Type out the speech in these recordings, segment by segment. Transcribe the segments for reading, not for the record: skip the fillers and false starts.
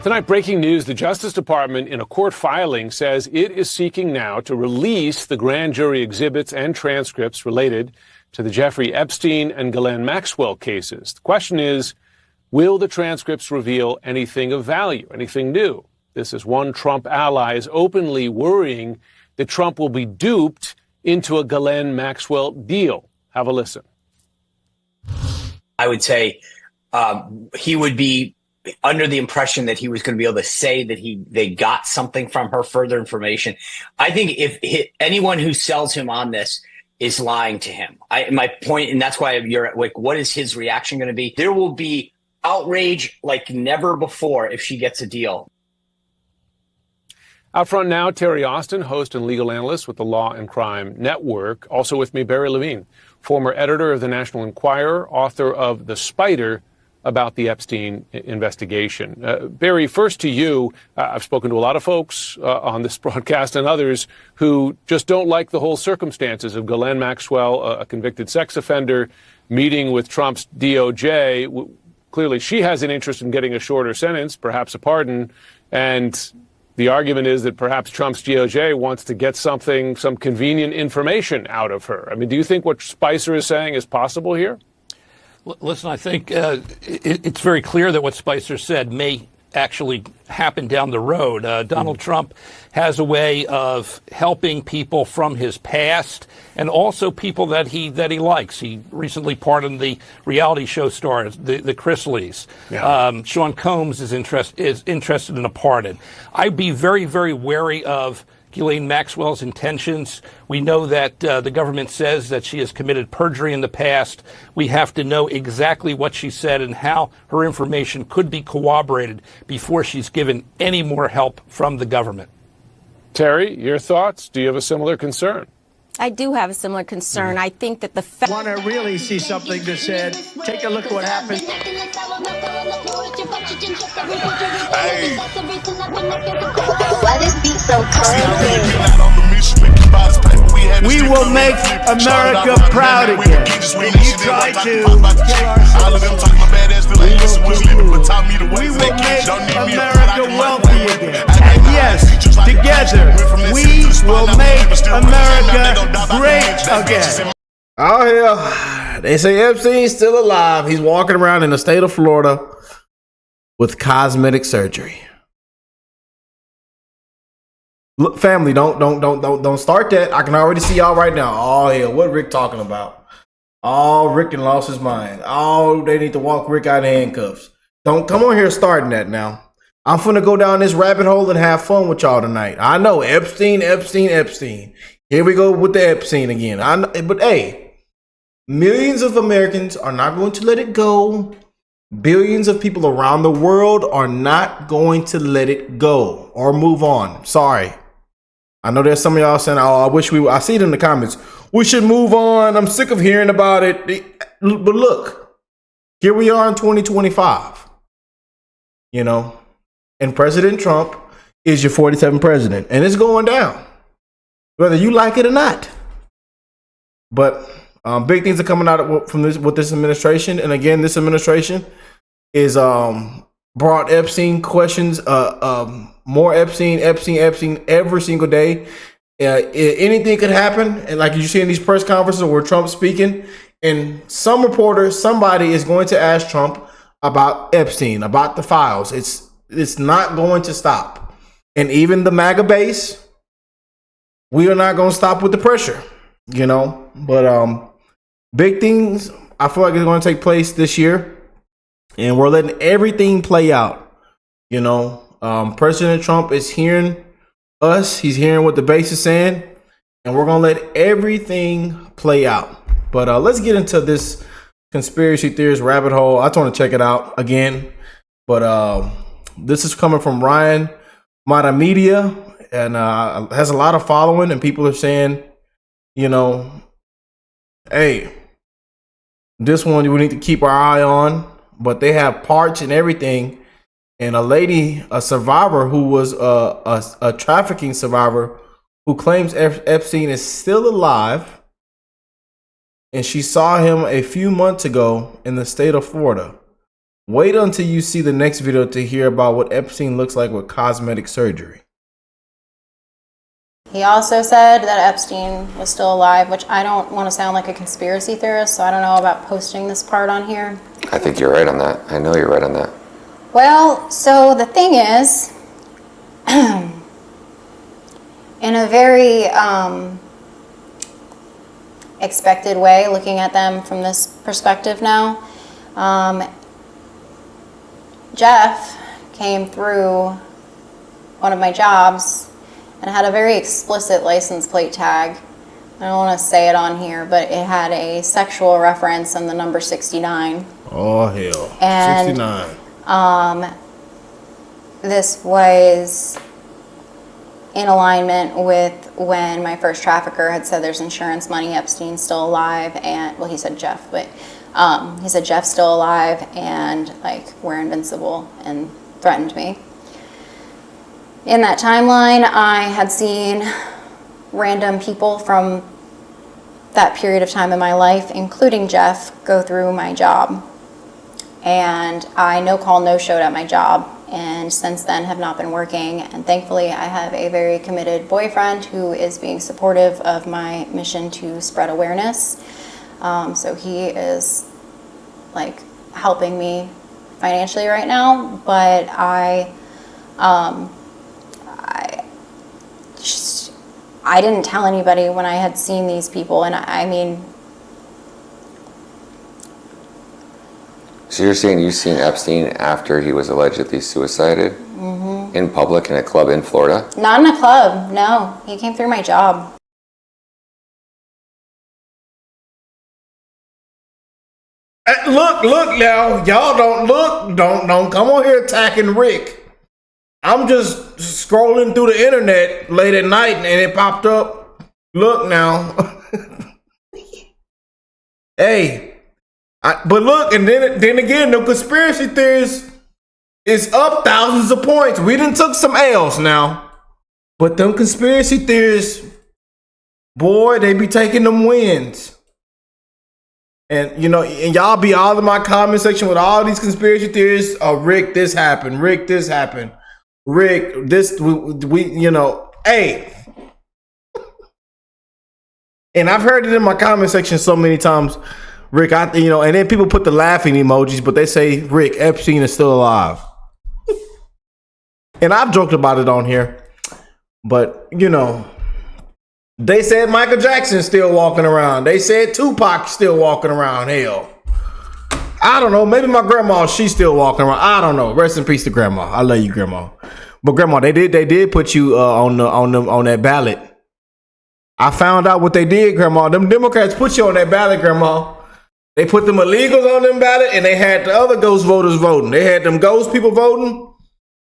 Tonight, breaking news, the Justice Department in a court filing says it is seeking now to release the grand jury exhibits and transcripts related to the Jeffrey Epstein and Ghislaine Maxwell cases. The question is, will the transcripts reveal anything of value, anything new? This is one Trump ally is openly worrying that Trump will be duped into a Ghislaine Maxwell deal. Have a listen. I would say he would be under the impression that he was going to be able to say that they got something from her, further information. I think if anyone who sells him on this is lying to him. My point, and that's why you're like, what is his reaction going to be? There will be outrage like never before if she gets a deal. Out front now, Terry Austin, host and legal analyst with the Law and Crime Network. Also with me, Barry Levine, former editor of the National Enquirer, author of The Spider, about the Epstein investigation. Barry, first to you. I've spoken to a lot of folks on this broadcast and others who just don't like the whole circumstances of Ghislaine Maxwell, a convicted sex offender, meeting with Trump's DOJ. Clearly, she has an interest in getting a shorter sentence, perhaps a pardon. And the argument is that perhaps Trump's DOJ wants to get some convenient information out of her. I mean, do you think what Spicer is saying is possible here? Listen, I think it's very clear that what Spicer said may actually happen down the road. Donald Trump has a way of helping people from his past and also people that he likes. He recently pardoned the reality show stars, the Chrisleys. Yeah. Sean Combs is interested in a pardon. I'd be very, very wary of Ghislaine Maxwell's intentions. We know that the government says that she has committed perjury in the past. We have to know exactly what she said and how her information could be corroborated before she's given any more help from the government. Terry, your thoughts? Do you have a similar concern? I do have a similar concern. I think that the want to really see something that said, take a look at what happened. Hey. Why this beat so cold? We will make America proud again. When you try to kill our we will make America wealthy again. And yes, together, we will make America great again. Oh, hell. They say Epstein's still alive. He's walking around in the state of Florida with cosmetic surgery. Look, family, don't start that. I can already see y'all right now. Oh, hell, what Rick talking about? Oh, Rick done lost his mind. Oh, they need to walk Rick out of handcuffs. Don't come on here starting that now. I'm finna go down this rabbit hole and have fun with y'all tonight. I know Epstein. Here we go with the Epstein again. But hey, millions of Americans are not going to let it go. Billions of people around the world are not going to let it go or move on. Sorry. I know there's some of y'all saying, oh, I see it in the comments. We should move on. I'm sick of hearing about it. But look, here we are in 2025. You know, and President Trump is your 47th president, and it's going down, whether you like it or not. But big things are coming out from this with this administration, and again, this administration is brought Epstein questions, more Epstein every single day. Anything could happen, and like you see in these press conferences where Trump's speaking, and some reporter, somebody is going to ask Trump about Epstein, about the files. It's not going to stop. And even the MAGA base, we are not going to stop with the pressure, you know. But big things I feel like it's going to take place this year, and we're letting everything play out. You know, President Trump is hearing us. He's hearing what the base is saying, and we're going to let everything play out. But let's get into this conspiracy theorist rabbit hole. I just want to check it out again. But this is coming from Ryan Mata Media, and has a lot of following, and people are saying, you know, hey, this one we need to keep our eye on. But they have parts and everything. And a lady, a survivor who was a trafficking survivor who claims Epstein is still alive, and she saw him a few months ago in the state of Florida Wait until you see the next video to hear about what Epstein looks like with cosmetic surgery. He also said that Epstein was still alive, which I don't want to sound like a conspiracy theorist, so I don't know about posting this part on here. I think you're right on that. I know you're right on that. Well, so the thing is, in a very expected way, looking at them from this perspective now, Jeff came through one of my jobs and had a very explicit license plate tag. I don't want to say it on here, but it had a sexual reference and the number 69. Oh, hell. And 69. This was in alignment with when my first trafficker had said there's insurance money, Epstein's still alive, and, well, he said Jeff, but he said Jeff's still alive and, like, we're invincible, and threatened me. In that timeline, I had seen random people from that period of time in my life, including Jeff, go through my job. And I no call, no showed at my job, and since then have not been working. And thankfully, I have a very committed boyfriend who is being supportive of my mission to spread awareness. So he is, like, helping me financially right now, but I didn't tell anybody when I had seen these people, and I mean. So you're saying you've seen Epstein after he was allegedly suicided in public in a club in Florida? Not in a club, no. He came through my job. Look now, y'all don't come on here attacking Rick. I'm just scrolling through the internet late at night and it popped up. Look now. Hey, but look, and then again, the conspiracy theories is up thousands of points. We done took some L's now, but them conspiracy theories, boy, they be taking them wins. And, you know, and y'all be all in my comment section with all these conspiracy theories. Oh, Rick, this happened. Rick, this happened. Rick, this, we you know, hey. And I've heard it in my comment section so many times. Rick, you know, and then people put the laughing emojis, but they say, Rick, Epstein is still alive. And I've joked about it on here. But, you know, they said Michael Jackson's still walking around. They said Tupac's still walking around. Hell, I don't know. Maybe my grandma, she's still walking around. I don't know. Rest in peace to grandma. I love you, grandma. But grandma, they did put you on that ballot. I found out what they did, grandma. Them Democrats put you on that ballot, grandma. They put them illegals on them ballot, and they had the other ghost voters voting. They had them ghost people voting.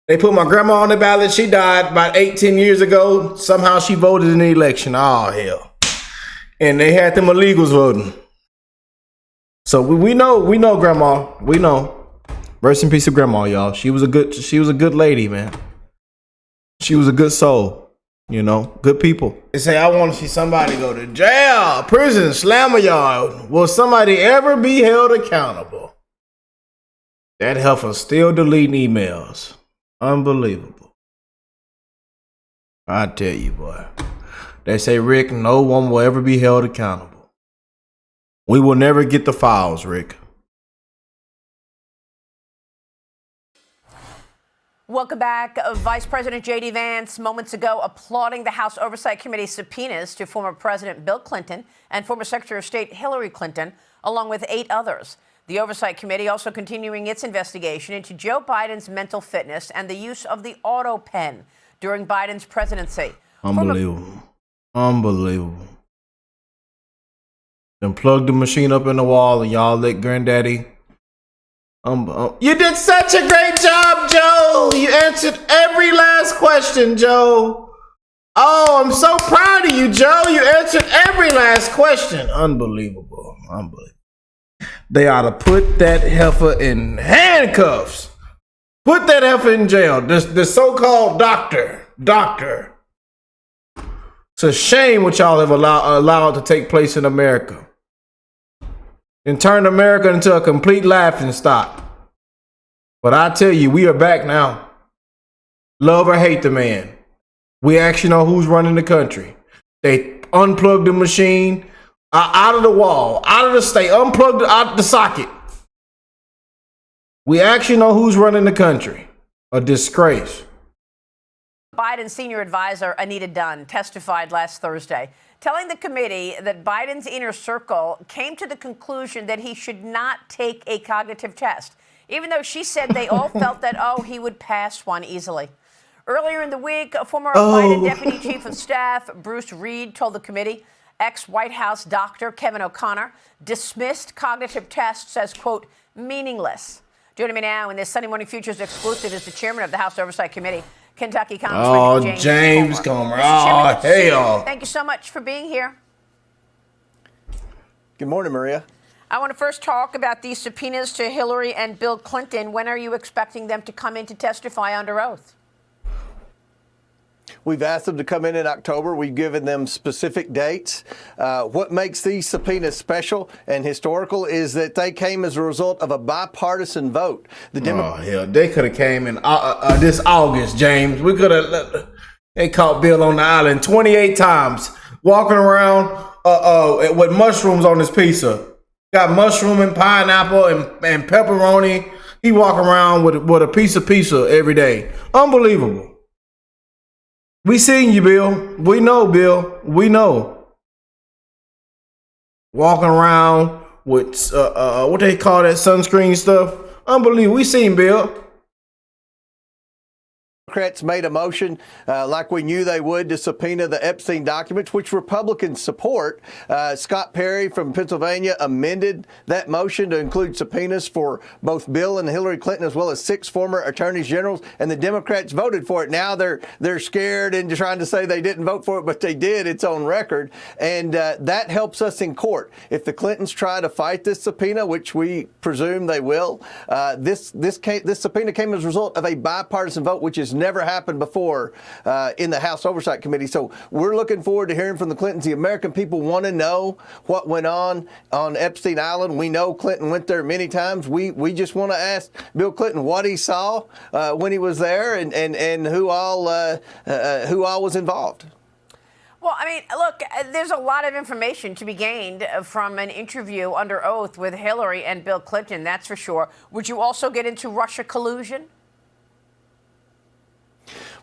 They put my grandma on the ballot. She died about 8-10 years ago. Somehow she voted in the election. Oh, hell. And they had them illegals voting. So we know, grandma. We know. Rest in peace of grandma, y'all. She was a good lady, man. She was a good soul. You know, good people. They say, I want to see somebody go to jail, prison, slammer yard. Will somebody ever be held accountable? That heifer still deleting emails. Unbelievable. I tell you, boy. They say, Rick, no one will ever be held accountable. We will never get the files, Rick. Welcome back. Vice President J.D. Vance moments ago applauding the House Oversight Committee's subpoenas to former President Bill Clinton and former Secretary of State Hillary Clinton, along with 8 others. The Oversight Committee also continuing its investigation into Joe Biden's mental fitness and the use of the auto pen during Biden's presidency. Unbelievable. Unbelievable. Then plug the machine up in the wall and y'all let granddaddy. You did such a great job, Joe. You answered every last question, Joe. Oh, I'm so proud of you, Joe. You answered every last question. Unbelievable. Unbelievable. They ought to put that heifer in handcuffs. Put that heifer in jail. The so-called doctor. It's a shame what y'all have allowed to take place in America. And turned America into a complete laughing stock. But I tell you, we are back now. Love or hate the man. We actually know who's running the country. They unplugged the machine out of the wall, out of the state, unplugged it out the socket. We actually know who's running the country. A disgrace. Biden's senior advisor, Anita Dunn, testified last Thursday, telling the committee that Biden's inner circle came to the conclusion that he should not take a cognitive test, even though she said they all felt that, he would pass one easily. Earlier in the week, a former Biden Deputy Chief of Staff, Bruce Reed, told the committee ex-White House doctor Kevin O'Connor dismissed cognitive tests as, quote, meaningless. Joining me now in this Sunday Morning Futures exclusive is the chairman of the House Oversight Committee, Kentucky Congressman James Comer. Oh, hell. Thank you so much for being here. Good morning, Maria. I want to first talk about these subpoenas to Hillary and Bill Clinton. When are you expecting them to come in to testify under oath? We've asked them to come in October. We've given them specific dates. What makes these subpoenas special and historical is that they came as a result of a bipartisan vote. Hell, they could have came in this August, James. We could have. They caught Bill on the island 28 times, walking around with mushrooms on his pizza. Got mushroom and pineapple and pepperoni. He walk around with a piece of pizza every day. Unbelievable. We seen you, Bill. We know, Bill. We know. Walking around with what they call that sunscreen stuff. Unbelievable. We seen Bill. Democrats made a motion like we knew they would to subpoena the Epstein documents, which Republicans support. Scott Perry from Pennsylvania amended that motion to include subpoenas for both Bill and Hillary Clinton, as well as 6 former attorneys generals, and the Democrats voted for it. Now they're scared and trying to say they didn't vote for it, but they did. It's on record, and that helps us in court. If the Clintons try to fight this subpoena, which we presume they will, this subpoena came as a result of a bipartisan vote, which is never happened before in the House Oversight Committee. So we're looking forward to hearing from the Clintons. The American people want to know what went on Epstein Island. We know Clinton went there many times. We just want to ask Bill Clinton what he saw when he was there and who all was involved. Well, I mean, look, there's a lot of information to be gained from an interview under oath with Hillary and Bill Clinton, that's for sure. Would you also get into Russia collusion?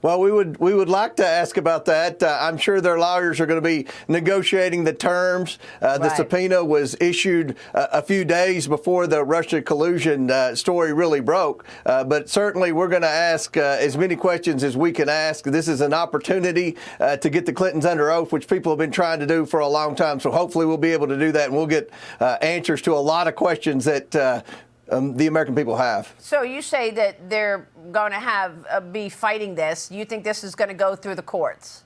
Well, we would like to ask about that. I'm sure their lawyers are going to be negotiating the terms. The subpoena was issued a few days before the Russia collusion story really broke. But certainly we're going to ask as many questions as we can ask. This is an opportunity to get the Clintons under oath, which people have been trying to do for a long time. So hopefully we'll be able to do that, and we'll get answers to a lot of questions that the American people have. So you say that they're going to be fighting this. You think this is going to go through the courts?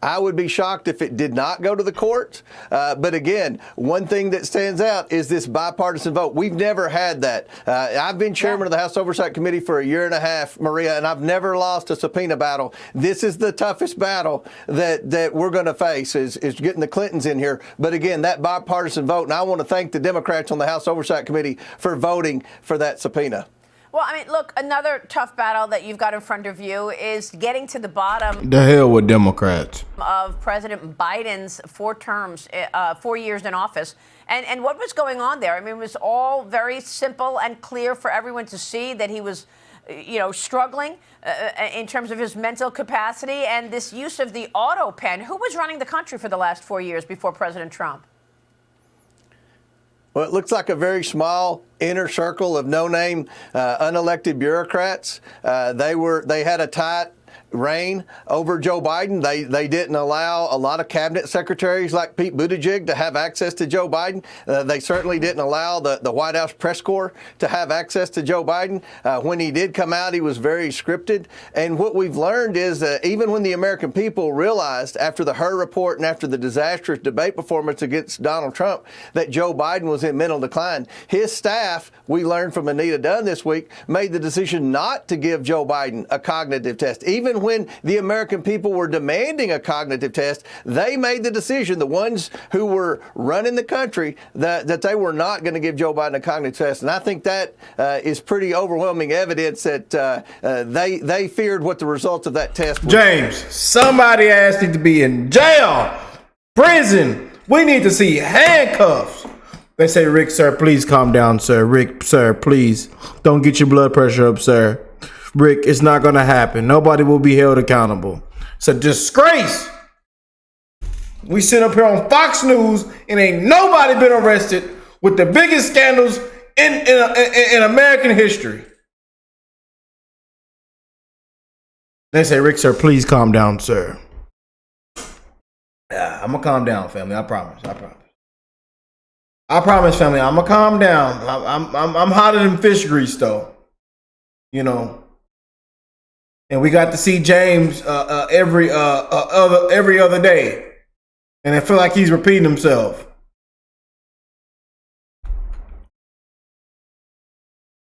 I would be shocked if it did not go to the courts. But again, one thing that stands out is this bipartisan vote. We've never had that. I've been chairman of the House Oversight Committee for a year and a half, Maria, and I've never lost a subpoena battle. This is the toughest battle that we're going to face is getting the Clintons in here. But again, that bipartisan vote, and I want to thank the Democrats on the House Oversight Committee for voting for that subpoena. Well, I mean, look, another tough battle that you've got in front of you is getting to the bottom. The hell with Democrats. Of President Biden's 4 years in office. And what was going on there? I mean, it was all very simple and clear for everyone to see that he was, struggling in terms of his mental capacity and this use of the auto pen. Who was running the country for the last 4 years before President Trump? Well, it looks like a very small inner circle of no-name unelected bureaucrats. They had a tight reign over Joe Biden. They didn't allow a lot of cabinet secretaries like Pete Buttigieg to have access to Joe Biden. They certainly didn't allow the White House press corps to have access to Joe Biden. When he did come out, he was very scripted. And what we've learned is that even when the American people realized after the Hur report and after the disastrous debate performance against Donald Trump that Joe Biden was in mental decline, his staff, we learned from Anita Dunn this week, made the decision not to give Joe Biden a cognitive test. Even even when the American people were demanding a cognitive test, they made the decision, the ones who were running the country, that they were not going to give Joe Biden a cognitive test. And I think that is pretty overwhelming evidence that they feared what the results of that test were. James, somebody asked him to be in jail, prison. We need to see handcuffs. They say, Rick, sir, please calm down, sir. Rick, sir, please don't get your blood pressure up, sir. Rick, it's not going to happen. Nobody will be held accountable. It's a disgrace. We sit up here on Fox News and ain't nobody been arrested with the biggest scandals in American history. They say, Rick, sir, please calm down, sir. I'm going to calm down, family. I promise. I promise, family. I'm going to calm down. I'm hotter than fish grease, though. You know. And we got to see James every other day. And I feel like he's repeating himself.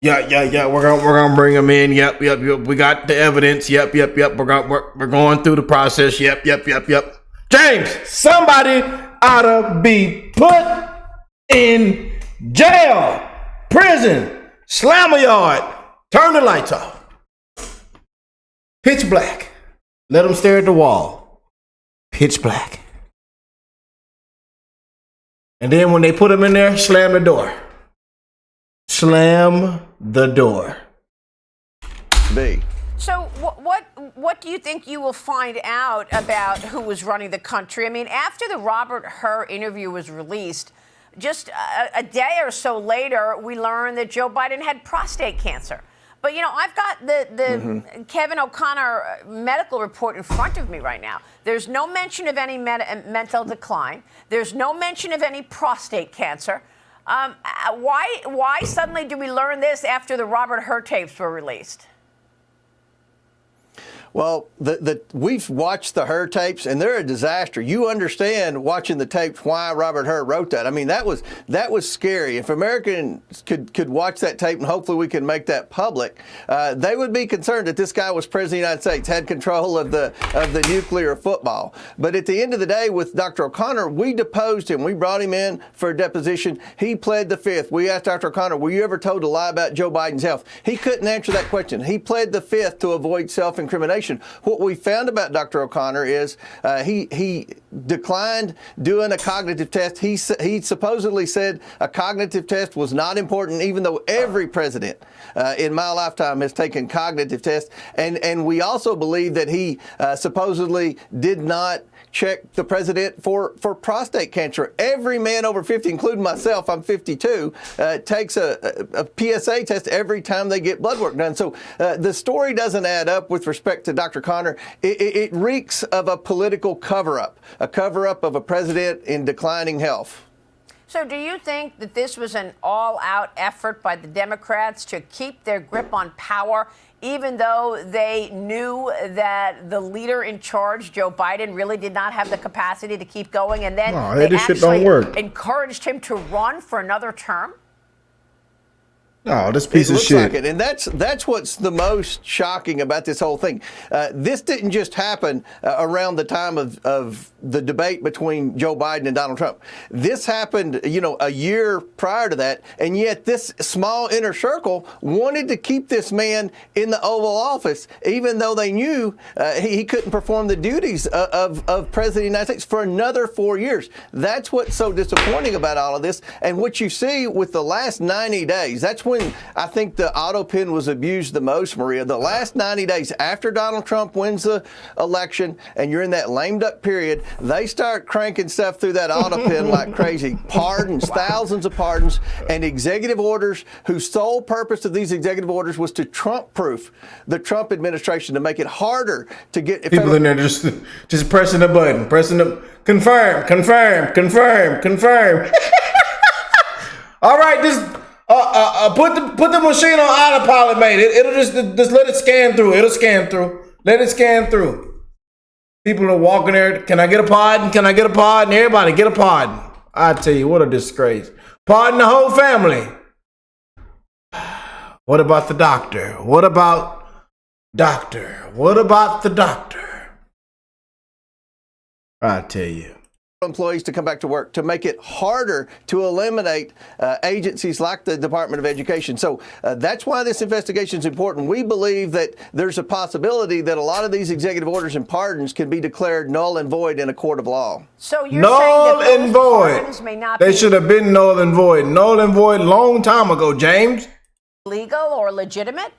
Yeah. We're gonna bring him in. Yep. We got the evidence. Yep. We're going through the process. Yep. James, somebody ought to be put in jail, prison, slammer yard. Turn the lights off. Pitch black. Let them stare at the wall. Pitch black. And then when they put him in there, slam the door. Slam the door. B. So what do you think you will find out about who was running the country? I mean, after the Robert Hur interview was released, just a day or so later, we learned that Joe Biden had prostate cancer. But, you know, I've got the Kevin O'Connor medical report in front of me right now. There's no mention of any mental decline. There's no mention of any prostate cancer. Why suddenly do we learn this after the Robert Hur tapes were released? Well, we've watched the Hur tapes, and they're a disaster. You understand watching the tapes why Robert Hur wrote that. I mean, that was scary. If Americans could watch that tape, and hopefully we can make that public, they would be concerned that this guy was president of the United States, had control of the nuclear football. But at the end of the day, with Dr. O'Connor, we deposed him. We brought him in for a deposition. He pled the fifth. We asked Dr. O'Connor, were you ever told to lie about Joe Biden's health? He couldn't answer that question. He pled the fifth to avoid self-incrimination. What we found about Dr. O'Connor is he declined doing a cognitive test. He supposedly said a cognitive test was not important, even though every president in my lifetime has taken cognitive tests. And we also believe that he supposedly did not check the president for prostate cancer. Every man over 50, including myself, I'm 52, takes a PSA test every time they get blood work done. So the story doesn't add up with respect to Dr. Connor. It reeks of a political cover-up, a cover-up of a president in declining health. So do you think that this was an all-out effort by the Democrats to keep their grip on power, even though they knew that the leader in charge, Joe Biden, really did not have the capacity to keep going, and then they actually encouraged him to run for another term? Oh, this piece of shit. Like it. And that's what's the most shocking about this whole thing. This didn't just happen around the time of the debate between Joe Biden and Donald Trump. This happened, a year prior to that, and yet this small inner circle wanted to keep this man in the Oval Office, even though they knew he couldn't perform the duties of President of the United States for another 4 years. That's what's so disappointing about all of this. And what you see with the last 90 days, that's when I think the auto pin was abused the most, Maria. The last 90 days after Donald Trump wins the election and you're in that lame duck period, they start cranking stuff through that auto pin like crazy. Pardons, thousands of pardons, and executive orders whose sole purpose of these executive orders was to Trump-proof the Trump administration, to make it harder to get people in there just pressing the button, confirm. All right, just put the machine on autopilot, mate. It'll just let it scan through. It'll scan through. Let it scan through. People are walking there. Can I get a pardon? Can I get a pardon? Everybody get a pardon. I tell you, what a disgrace. Pardon the whole family. What about the doctor? What about doctor? What about the doctor? I tell you. Employees to come back to work, to make it harder to eliminate agencies like the Department of Education. So that's why this investigation is important. We believe that there's a possibility that a lot of these executive orders and pardons can be declared null and void in a court of law. So you're null saying that and those void. pardons may not They be should have been null and void. Null and void long time ago, James. legal or legitimate?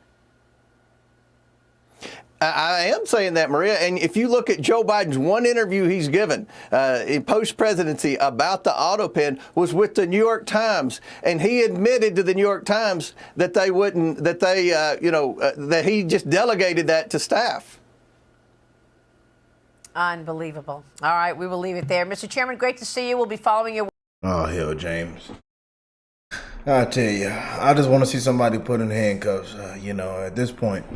I am saying that, Maria. And if you look at Joe Biden's one interview he's given in post-presidency about the auto pen was with the New York Times, and he admitted to the New York Times that they wouldn't, that they, that he just delegated that to staff. Unbelievable. All right, we will leave it there. Mr. Chairman, great to see you. We'll be following you. Oh, hell, James. I tell you, I just want to see somebody put in handcuffs, at this point.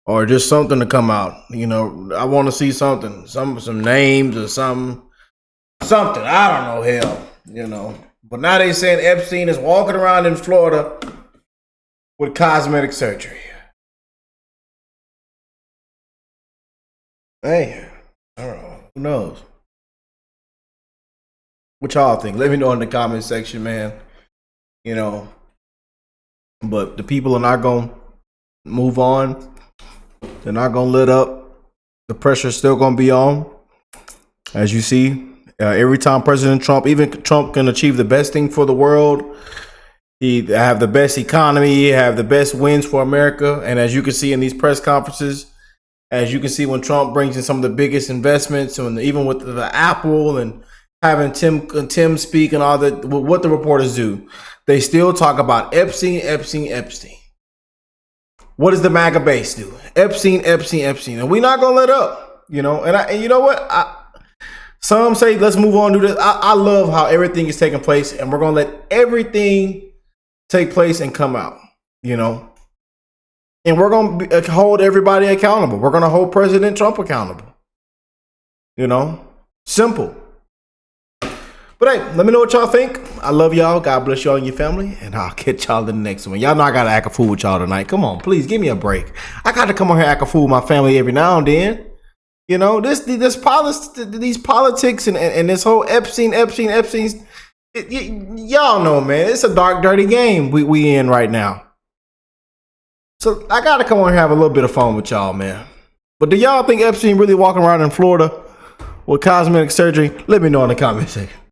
Or just something to come out. I want to see something. Some names or something. I don't know, hell. But now they saying Epstein is walking around in Florida with cosmetic surgery. Hey, I don't know. Who knows? What y'all think? Let me know in the comment section, man. But the people are not going to move on. They're not going to let up. The pressure's still going to be on. As you see, every time President Trump, even Trump can achieve the best thing for the world. He have the best economy, he have the best wins for America. And as you can see in these press conferences, as you can see when Trump brings in some of the biggest investments, and even with the Apple and having Tim speak and all that, what the reporters do, they still talk about Epstein. What does the MAGA base do? Epstein. And we're not going to let up, And you know what? Some say, let's move on to this. I love how everything is taking place, and we're going to let everything take place and come out, And we're going to hold everybody accountable. We're going to hold President Trump accountable. Simple. But hey, let me know what y'all think. I love y'all. God bless y'all and your family. And I'll catch y'all in the next one. Y'all know I got to act a fool with y'all tonight. Come on, please give me a break. I got to come on here and act a fool with my family every now and then. These politics and this whole Epstein's. Y'all know, man. It's a dark, dirty game we in right now. So I got to come on here and have a little bit of fun with y'all, man. But do y'all think Epstein really walking around in Florida with cosmetic surgery? Let me know in the comment section.